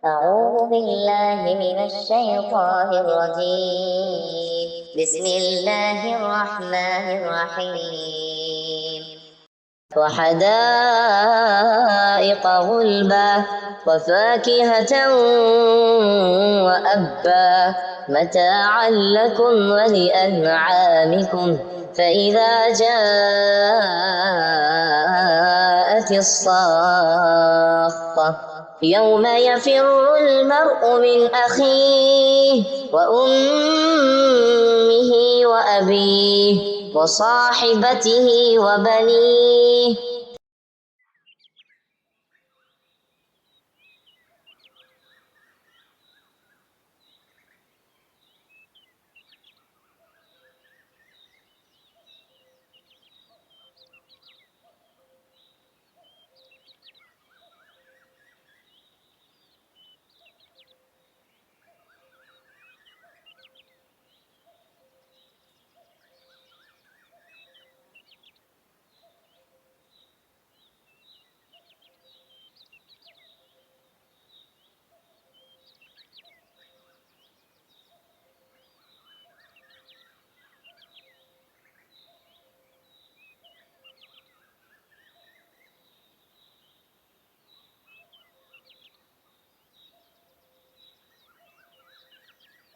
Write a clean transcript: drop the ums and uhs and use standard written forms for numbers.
أعوذ بالله من الشيطان الرجيم. بسم الله الرحمن الرحيم. وحدائق غلبا وفاكهة وأبا متاعا لكم ولأنعامكم. فإذا جاءت الصاخة يوم يفر المرء من أخيه وأمه وأبيه وصاحبته وبنيه